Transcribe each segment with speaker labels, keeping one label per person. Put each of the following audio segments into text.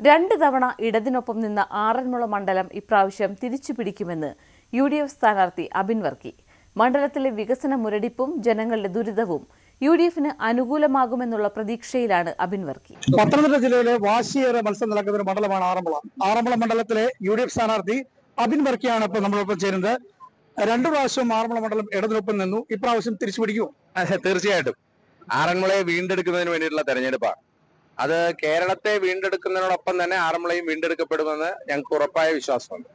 Speaker 1: 2 തവണ ഇടതിനൊപ്പം നിന്ന ആറന്മുള മണ്ഡലം ഇപ്രാവശ്യം തിരിച്ചുപിടിക്കുമെന്ന് UDF സ്ഥാനാർത്ഥി അബിൻ വർക്കി. മണ്ഡലത്തിലെ വികസന മുരടിപ്പും ജനങ്ങളുടെ ദുരിതവും UDFന് അനുകൂലമാകുമെന്നുള്ള പ്രതീക്ഷയിലാണ് അബിൻ വർക്കി.
Speaker 2: പത്തനംതിട്ട ജില്ലയിലെ വാശിയേറെ മത്സരം നടക്കുന്ന ഒരു മണ്ഡലമാണ് ആറന്മുള. ആറന്മുള മണ്ഡലത്തിലെ UDF സ്ഥാനാർത്ഥി അബിൻ വർക്കിയാണ് ഇപ്പോൾ നമ്മളൊപ്പം ചേരുന്നത്. 2 പ്രാവശ്യം ആറന്മുള മണ്ഡലം ഇടതിനൊപ്പം നിന്നു. ഇപ്രാവശ്യം തിരിച്ചുപിടിക്കുമോ?
Speaker 3: തീർച്ചയായിട്ടും ആറന്മുളയെ വീണ്ടെടുക്കുന്നതിന് വേണ്ടിയിട്ടുള്ള തെരഞ്ഞെടുപ്പാണ്. അത് കേരളത്തെ വീണ്ടെടുക്കുന്നതിനോടൊപ്പം തന്നെ ആറന്മുളയും വീണ്ടെടുക്കപ്പെടുമെന്ന് ഞങ്ങൾക്ക് ഉറപ്പായ വിശ്വാസമുണ്ട്.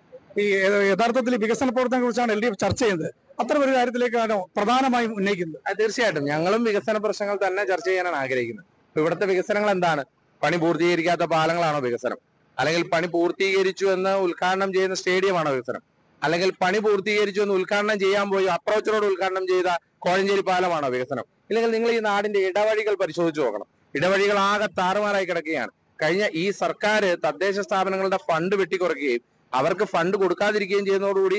Speaker 2: ഈ യഥാർത്ഥത്തിൽ വികസന പ്രവർത്തനങ്ങളെ കുറിച്ചാണ് LDF ചർച്ച ചെയ്യുന്നത്. അത്തരം ഒരു കാര്യത്തിലേക്കാണോ പ്രധാനമായും ഉന്നയിക്കുന്നത്?
Speaker 3: തീർച്ചയായിട്ടും ഞങ്ങളും വികസന പ്രശ്നങ്ങൾ തന്നെ ചർച്ച ചെയ്യാനാണ് ആഗ്രഹിക്കുന്നത്. ഇവിടുത്തെ വികസനങ്ങൾ എന്താണ്? പണി പൂർത്തീകരിക്കാത്ത പാലങ്ങളാണോ വികസനം? അല്ലെങ്കിൽ പണി പൂർത്തീകരിച്ചു എന്ന് ഉദ്ഘാടനം ചെയ്യുന്ന സ്റ്റേഡിയമാണോ വികസനം? അല്ലെങ്കിൽ പണി പൂർത്തീകരിച്ചു എന്ന് ഉദ്ഘാടനം ചെയ്യാൻ പോയി അപ്രോച്ച് റോഡ് ഉദ്ഘാടനം ചെയ്ത കോഴഞ്ചേരി പാലമാണോ വികസനം? ഇല്ലെങ്കിൽ നിങ്ങൾ ഈ നാടിന്റെ ഇടവഴികൾ പരിശോധിച്ചു നോക്കണം. ഇടവഴികൾ ആകെ താറുമാറായി കിടക്കുകയാണ്. കഴിഞ്ഞ ഈ സർക്കാർ തദ്ദേശ സ്ഥാപനങ്ങളുടെ ഫണ്ട് വെട്ടിക്കുറയ്ക്കുകയും അവർക്ക് ഫണ്ട് കൊടുക്കാതിരിക്കുകയും ചെയ്യുന്നതോടുകൂടി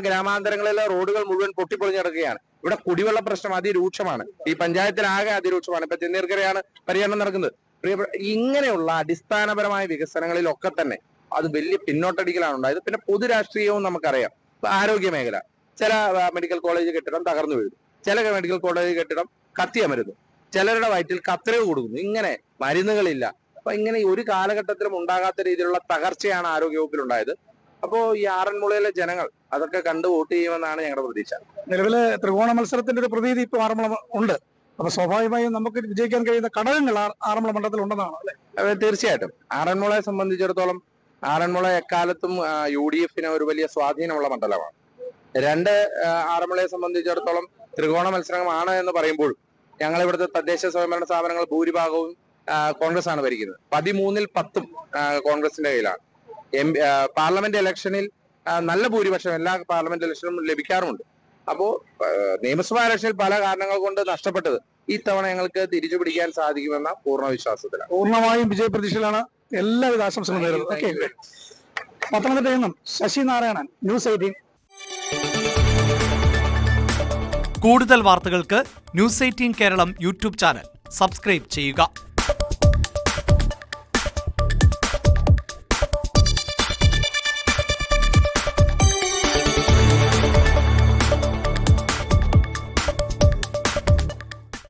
Speaker 3: ഗ്രാമാന്തരങ്ങളിലെ റോഡുകൾ മുഴുവൻ പൊട്ടിപ്പൊളിഞ്ഞു കിടക്കുകയാണ്. ഇവിടെ കുടിവെള്ള പ്രശ്നം അതിരൂക്ഷമാണ്. ഈ പഞ്ചായത്തിലാകെ അതിരൂക്ഷമാണ്. ഇപ്പൊ ചെന്നീർക്കരയാണ് പരിഹരണം നടക്കുന്നത്. ഇങ്ങനെയുള്ള അടിസ്ഥാനപരമായ വികസനങ്ങളിലൊക്കെ തന്നെ അത് വലിയ പിന്നോട്ടടിക്കലാണ് ഉണ്ടായത്. പിന്നെ പൊതുരാഷ്ട്രീയവും നമുക്കറിയാം. ഇപ്പൊ ആരോഗ്യ മേഖല, ചില മെഡിക്കൽ കോളേജ് കെട്ടിടം തകർന്നു വീഴുന്നു, ചില മെഡിക്കൽ കോളേജ് കെട്ടിടം കത്തിയമരുന്നു, ചിലരുടെ വയറ്റിൽ കത്രിക കൊടുക്കുന്നു. ഇങ്ങനെ മരുന്നുകളില്ല. അപ്പൊ ഇങ്ങനെ ഒരു കാലഘട്ടത്തിലും ഉണ്ടാകാത്ത രീതിയിലുള്ള തകർച്ചയാണ് ആരോഗ്യവകുപ്പിൽ ഉണ്ടായത്. അപ്പോ ഈ ആറന്മുളയിലെ ജനങ്ങൾ അതൊക്കെ കണ്ട് വോട്ട് ചെയ്യുമെന്നാണ് ഞങ്ങളുടെ പ്രതീക്ഷ.
Speaker 2: നിലവിലെ ത്രികോണ മത്സരത്തിന്റെ ഒരു പ്രതീതി ഇപ്പോൾ ആറന്മുള ഉണ്ട്. അപ്പൊ സ്വാഭാവികമായും നമുക്ക് വിജയിക്കാൻ കഴിയുന്ന ഘടകങ്ങൾ ആറന്മുള മണ്ഡലത്തിൽ ഉണ്ടെന്നാണ് അല്ലെ?
Speaker 3: തീർച്ചയായിട്ടും ആറന്മുളയെ സംബന്ധിച്ചിടത്തോളം ആറന്മുള എക്കാലത്തും UDFന് ഒരു വലിയ സ്വാധീനമുള്ള മണ്ഡലമാണ്. ആറന്മുളയെ സംബന്ധിച്ചിടത്തോളം ത്രികോണ മത്സരമാണ് എന്ന് പറയുമ്പോൾ ഞങ്ങൾ ഇവിടുത്തെ തദ്ദേശ സ്വയംഭരണ സ്ഥാപനങ്ങൾ ഭൂരിഭാഗവും കോൺഗ്രസ് ആണ് ഭരിക്കുന്നത്. 13-ൽ 10 കോൺഗ്രസിന്റെ കയ്യിലാണ്. പാർലമെന്റ് ഇലക്ഷനിൽ നല്ല ഭൂരിപക്ഷം എല്ലാ പാർലമെന്റ് ഇലക്ഷനും ലഭിക്കാറുമുണ്ട്. അപ്പോ നിയമസഭാ ഇലക്ഷനിൽ പല കാരണങ്ങൾ കൊണ്ട് നഷ്ടപ്പെട്ടത് ഇത്തവണ ഞങ്ങൾക്ക് തിരിച്ചു പിടിക്കാൻ സാധിക്കുമെന്ന പൂർണ്ണ വിശ്വാസത്തിലാണ്.
Speaker 2: പൂർണ്ണമായും വിജയപ്രതീക്ഷയിലാണ്. എല്ലാവിധ ആശംസകളും നേരുന്നു. പത്തനംതിട്ടയിൽ നിന്നും ശശി നാരായണൻ, ന്യൂസ് 18.
Speaker 4: കൂടുതൽ വാർത്തകൾക്ക് news 18 Keralam YouTube channel subscribe ചെയ്യുക.